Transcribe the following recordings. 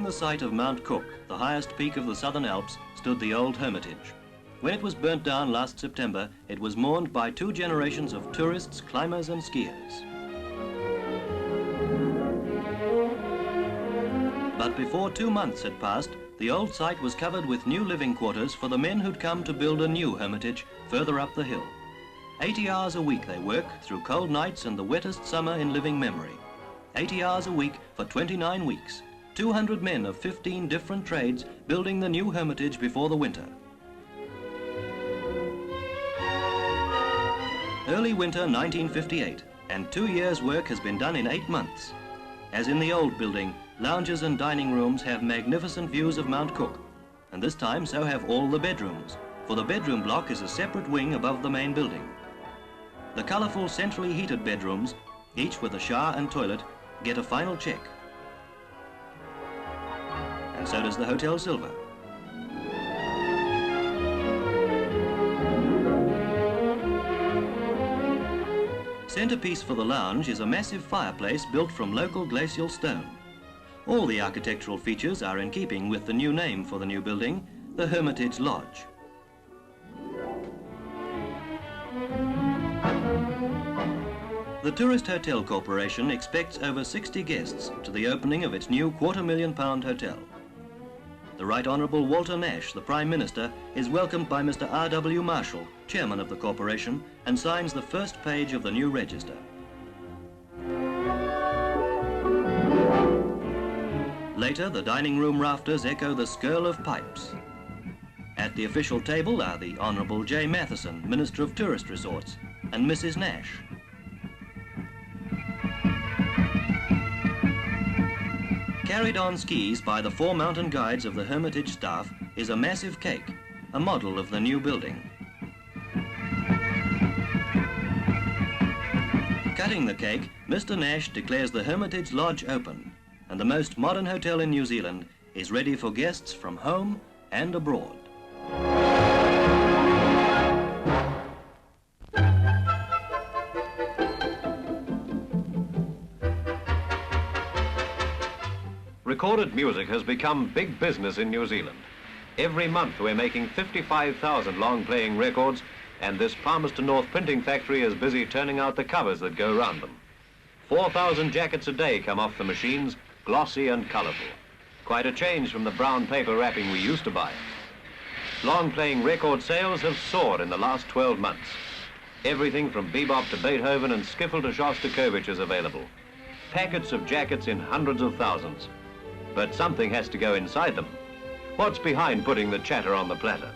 the site of Mount Cook, the highest peak of the Southern Alps, stood the Old Hermitage. When it was burnt down last September, it was mourned by 2 generations of tourists, climbers and skiers. But before 2 months had passed, the old site was covered with new living quarters for the men who'd come to build a new hermitage further up the hill. 80 hours a week they work through cold nights and the wettest summer in living memory. 80 hours a week for 29 weeks. 200 men of 15 different trades building the new hermitage before the winter. Early winter 1958, and 2 years' work has been done in 8 months. As in the old building, lounges and dining rooms have magnificent views of Mount Cook, and this time so have all the bedrooms, for the bedroom block is a separate wing above the main building. The colourful centrally heated bedrooms, each with a shower and toilet, get a final check. And so does the Hotel Silver. Centrepiece for the lounge is a massive fireplace built from local glacial stone. All the architectural features are in keeping with the new name for the new building, the Hermitage Lodge. The Tourist Hotel Corporation expects over 60 guests to the opening of its new £250,000 hotel. The Right Honourable Walter Nash, the Prime Minister, is welcomed by Mr. R.W. Marshall, Chairman of the Corporation, and signs the first page of the new register. Later, the dining room rafters echo the skirl of pipes. At the official table are the Honourable J. Matheson, Minister of Tourist Resorts, and Mrs. Nash. Carried on skis by the 4 mountain guides of the Hermitage staff is a massive cake, a model of the new building. Cutting the cake, Mr. Nash declares the Hermitage Lodge open, and the most modern hotel in New Zealand is ready for guests from home and abroad. Recorded music has become big business in New Zealand. Every month we're making 55,000 long-playing records, and this Palmerston North printing factory is busy turning out the covers that go round them. 4,000 jackets a day come off the machines, glossy and colourful. Quite a change from the brown paper wrapping we used to buy. Long-playing record sales have soared in the last 12 months. Everything from bebop to Beethoven and skiffle to Shostakovich is available. Packets of jackets in hundreds of thousands. But something has to go inside them. What's behind putting the chatter on the platter?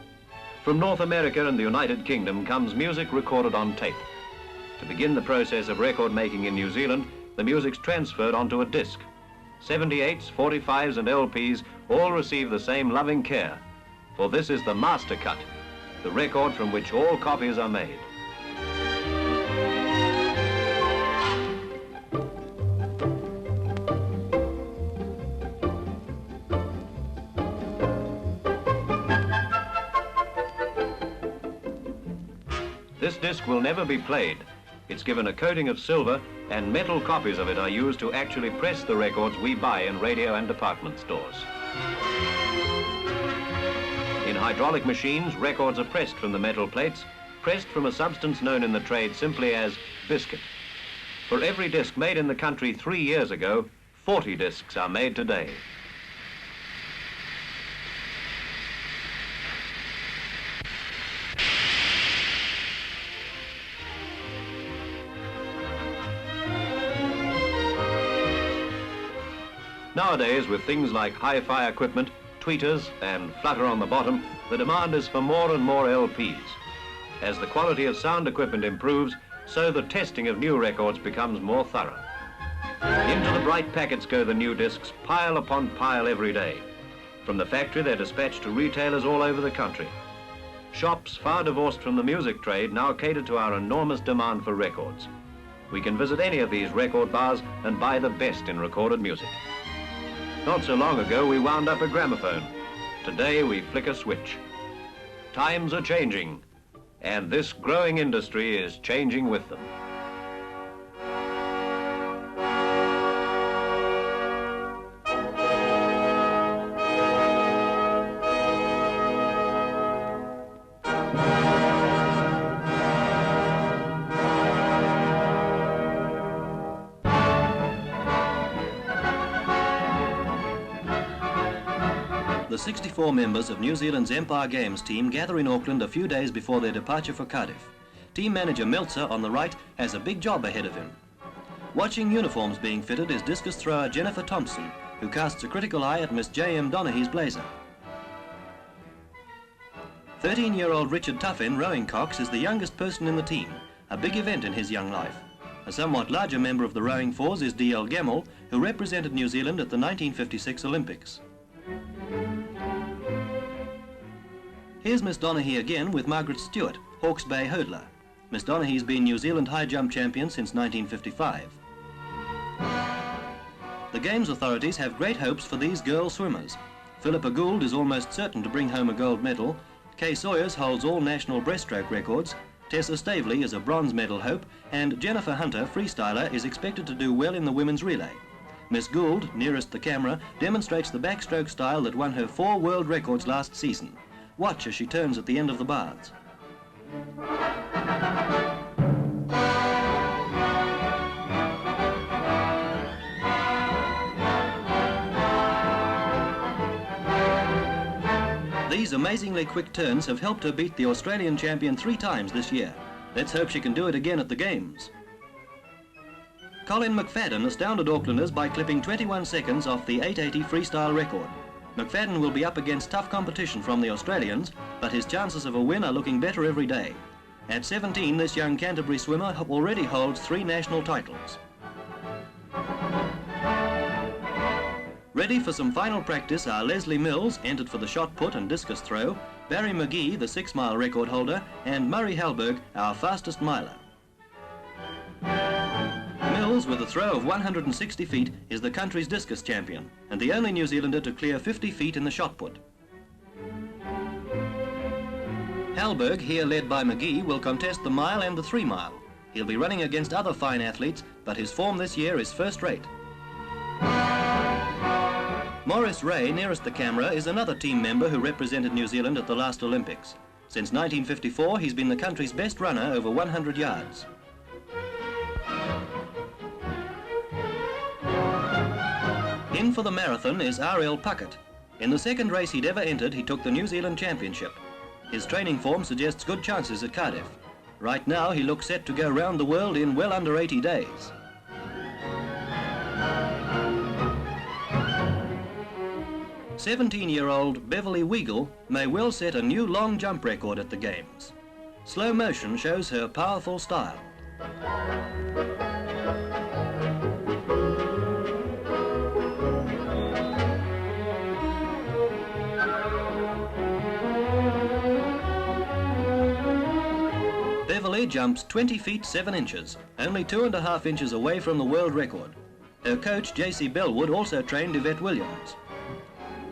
From North America and the United Kingdom comes music recorded on tape. To begin the process of record making in New Zealand, the music's transferred onto a disc. 78s, 45s and LPs all receive the same loving care, for this is the master cut, the record from which all copies are made. This disc will never be played. It's given a coating of silver, and metal copies of it are used to actually press the records we buy in radio and department stores. In hydraulic machines, records are pressed from the metal plates, pressed from a substance known in the trade simply as biscuit. For every disc made in the country 3 years ago, 40 discs are made today. Nowadays, with things like hi-fi equipment, tweeters and flutter on the bottom, the demand is for more and more LPs. As the quality of sound equipment improves, so the testing of new records becomes more thorough. Into the bright packets go the new discs, pile upon pile every day. From the factory, they're dispatched to retailers all over the country. Shops far divorced from the music trade now cater to our enormous demand for records. We can visit any of these record bars and buy the best in recorded music. Not so long ago, we wound up a gramophone. Today, we flick a switch. Times are changing, and this growing industry is changing with them. The 64 members of New Zealand's Empire Games team gather in Auckland a few days before their departure for Cardiff. Team manager Meltzer, on the right, has a big job ahead of him. Watching uniforms being fitted is discus thrower Jennifer Thompson, who casts a critical eye at Miss J.M. Donaghy's blazer. 13-year-old Richard Tuffin, rowing cox, is the youngest person in the team, a big event in his young life. A somewhat larger member of the rowing fours is D.L. Gemmell, who represented New Zealand at the 1956 Olympics. Here's Miss Donaghy again with Margaret Stewart, Hawke's Bay hurdler. Miss Donaghy's been New Zealand high jump champion since 1955. The Games authorities have great hopes for these girl swimmers. Philippa Gould is almost certain to bring home a gold medal. Kay Sawyers holds all national breaststroke records. Tessa Stavely is a bronze medal hope, and Jennifer Hunter, freestyler, is expected to do well in the women's relay. Miss Gould, nearest the camera, demonstrates the backstroke style that won her 4 world records last season. Watch as she turns at the end of the bars. These amazingly quick turns have helped her beat the Australian champion 3 times this year. Let's hope she can do it again at the Games. Colin McFadden astounded Aucklanders by clipping 21 seconds off the 880 freestyle record. McFadden will be up against tough competition from the Australians, but his chances of a win are looking better every day. At 17, this young Canterbury swimmer already holds 3 national titles. Ready for some final practice are Leslie Mills, entered for the shot put and discus throw, Barry McGee, the 6-mile record holder, and Murray Halberg, our fastest miler. Mills, with a throw of 160 feet, is the country's discus champion and the only New Zealander to clear 50 feet in the shot put. Halberg, here led by McGee, will contest the mile and the 3-mile. He'll be running against other fine athletes, but his form this year is first-rate. Maurice Ray, nearest the camera, is another team member who represented New Zealand at the last Olympics. Since 1954, he's been the country's best runner over 100 yards. In for the marathon is R.L. Puckett. In the second race he'd ever entered, he took the New Zealand Championship. His training form suggests good chances at Cardiff. Right now, he looks set to go round the world in well under 80 days. "17-year-old Beverly Weagle may well set a new long jump record at the Games. Slow motion shows her powerful style. Beverly jumps 20 feet 7 inches, only 2.5 inches away from the world record. Her coach, J.C. Bellwood, also trained Yvette Williams.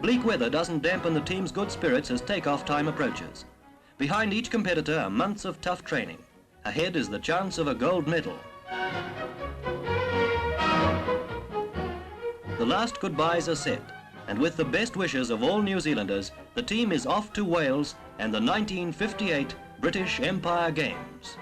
Bleak weather doesn't dampen the team's good spirits as takeoff time approaches. Behind each competitor are months of tough training. Ahead is the chance of a gold medal. The last goodbyes are said, and with the best wishes of all New Zealanders, the team is off to Wales and the 1958 British Empire Games.